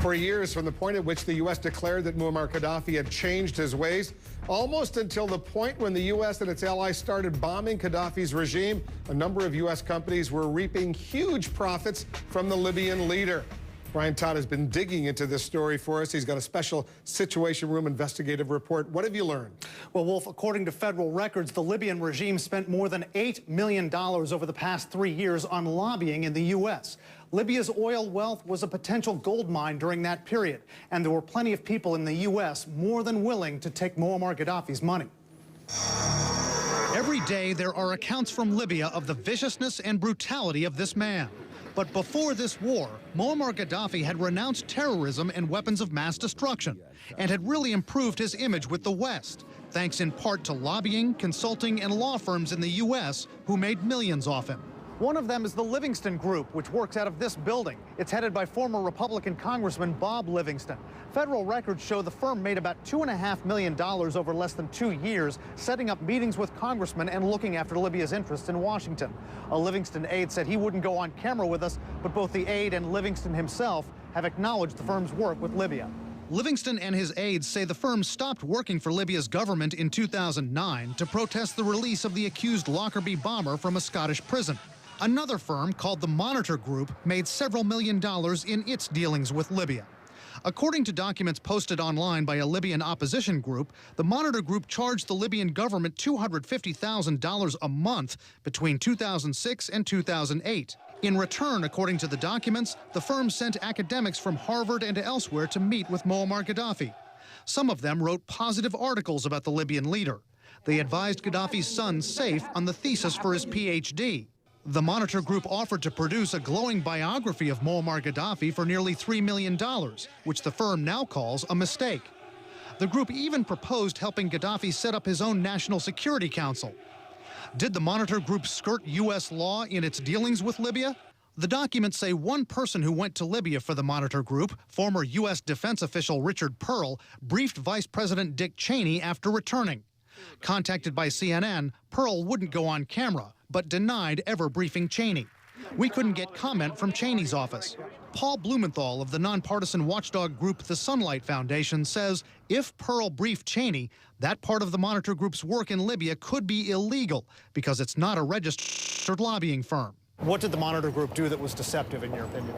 For years, from the point at which the U.S. declared that Muammar Gaddafi had changed his ways, almost until the point when the U.S. and its allies started bombing Gaddafi's regime, a number of U.S. companies were reaping huge profits from the Libyan leader. Brian Todd has been digging into this story for us. He's got a special Situation Room investigative report. What have you learned? Well, Wolf, according to federal records, the Libyan regime spent more than $8 million over the past 3 years on lobbying in the U.S. Libya's oil wealth was a potential gold mine during that period, and there were plenty of people in the U.S. more than willing to take Muammar Gaddafi's money. Every day, there are accounts from Libya of the viciousness and brutality of this man. But before this war, Muammar Gaddafi had renounced terrorism and weapons of mass destruction and had really improved his image with the West, thanks in part to lobbying, consulting, and law firms in the U.S. who made millions off him. One of them is the Livingston Group, which works out of this building. It's headed by former Republican Congressman Bob Livingston. Federal records show the firm made about $2.5 million over less than 2 years, setting up meetings with congressmen and looking after Libya's interests in Washington. A Livingston aide said he wouldn't go on camera with us, but both the aide and Livingston himself have acknowledged the firm's work with Libya. Livingston and his aides say the firm stopped working for Libya's government in 2009 to protest the release of the accused Lockerbie bomber from a Scottish prison. Another firm, called the Monitor Group, made several $1 million in its dealings with Libya. According to documents posted online by a Libyan opposition group, the Monitor Group charged the Libyan government $250,000 a month between 2006 and 2008. In return, according to the documents, the firm sent academics from Harvard and elsewhere to meet with Muammar Gaddafi. Some of them wrote positive articles about the Libyan leader. They advised Gaddafi's son, Saif, on the thesis for his PhD. The Monitor Group offered to produce a glowing biography of Muammar Gaddafi for nearly $3 million, which the firm now calls a mistake. The group even proposed helping Gaddafi set up his own National Security Council. Did the Monitor Group skirt U.S. law in its dealings with Libya? The documents say one person who went to Libya for the Monitor Group, former U.S. defense official Richard Pearl, briefed Vice President Dick Cheney after returning. Contacted by CNN, Pearl wouldn't go on camera, but denied ever briefing Cheney. We couldn't get comment from Cheney's office. Paul Blumenthal of the nonpartisan watchdog group The Sunlight Foundation says if Pearl briefed Cheney, that part of the Monitor Group's work in Libya could be illegal because it's not a registered lobbying firm. What did the Monitor Group do that was deceptive, in your opinion?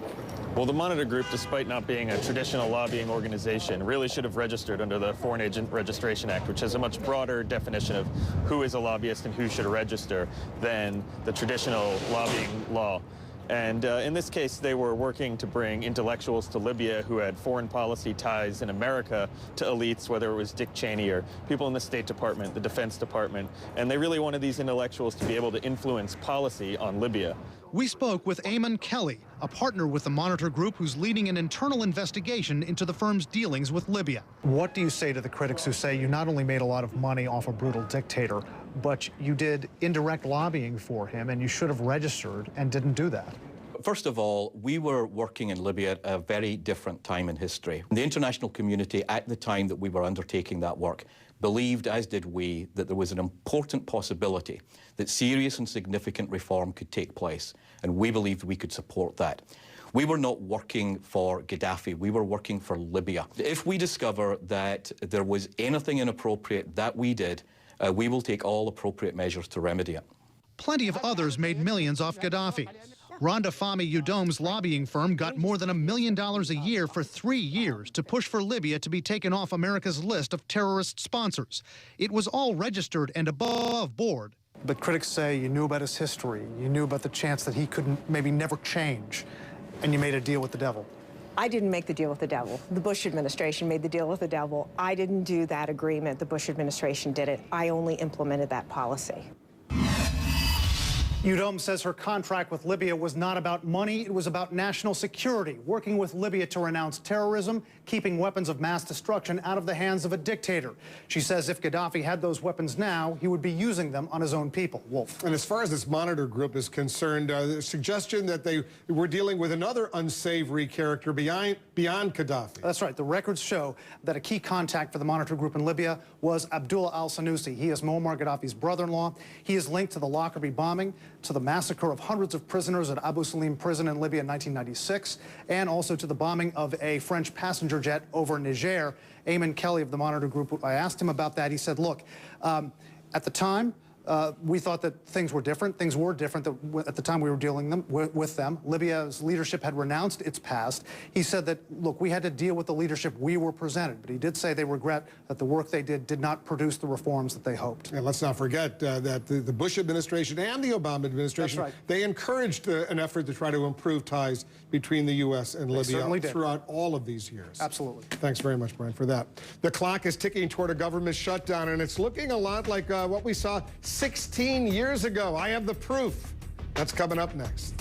Well, the Monitor Group, despite not being a traditional lobbying organization, really should have registered under the Foreign Agent Registration Act, which has a much broader definition of who is a lobbyist and who should register than the traditional lobbying law. And in this case, they were working to bring intellectuals to Libya who had foreign policy ties in America to elites, whether it was Dick Cheney or people in the State Department, the Defense Department. And they really wanted these intellectuals to be able to influence policy on Libya. We spoke with Eamon Kelly, a partner with the Monitor Group who's leading an internal investigation into the firm's dealings with Libya. What do you say to the critics who say you not only made a lot of money off a brutal dictator, but you did indirect lobbying for him and you should have registered and didn't do that? First of all, we were working in Libya at a very different time in history. The international community at the time that we were undertaking that work believed, as did we, that there was an important possibility that serious and significant reform could take place, and we believed we could support that. We were not working for Gaddafi, we were working for Libya. If we discover that there was anything inappropriate that we did, we will take all appropriate measures to remedy it. Plenty of others made millions off Gaddafi. Rhonda Fahmy Udom's lobbying firm got more than $1 million a year for 3 years to push for Libya to be taken off America's list of terrorist sponsors. It was all registered and above board. But critics say you knew about his history, you knew about the chance that he could maybe never change, and you made a deal with the devil. I didn't make the deal with the devil. The Bush administration made the deal with the devil. I didn't do that agreement. The Bush administration did it. I only implemented that policy. Udom says her contract with Libya was not about money, it was about national security, working with Libya to renounce terrorism, keeping weapons of mass destruction out of the hands of a dictator. She says if Gaddafi had those weapons now, he would be using them on his own people. Wolf. And as far as this Monitor Group is concerned, the suggestion that they were dealing with another unsavory character beyond Gaddafi. That's right. The records show that a key contact for the Monitor Group in Libya was Abdullah al-Sanusi. He is Muammar Gaddafi's brother-in-law. He is linked to the Lockerbie bombing. to the massacre of hundreds of prisoners at Abu Salim prison in Libya in 1996, and also to the bombing of a French passenger jet over Niger. Eamon Kelly of the Monitor Group, I asked him about that. He said, look, at the time, we thought that things were different. Things were different at the time we were dealing with them. Libya's leadership had renounced its past. He said that, look, we had to deal with the leadership we were presented, but he did say they regret that the work they did not produce the reforms that they hoped. And let's not forget that the Bush administration and the Obama administration, That's right. they encouraged an effort to try to improve ties between the U.S. and Libya throughout all of these years. Absolutely. Thanks very much, Brian, for that. The clock is ticking toward a government shutdown, and it's looking a lot like what we saw 16 years ago. I have the proof. That's coming up next.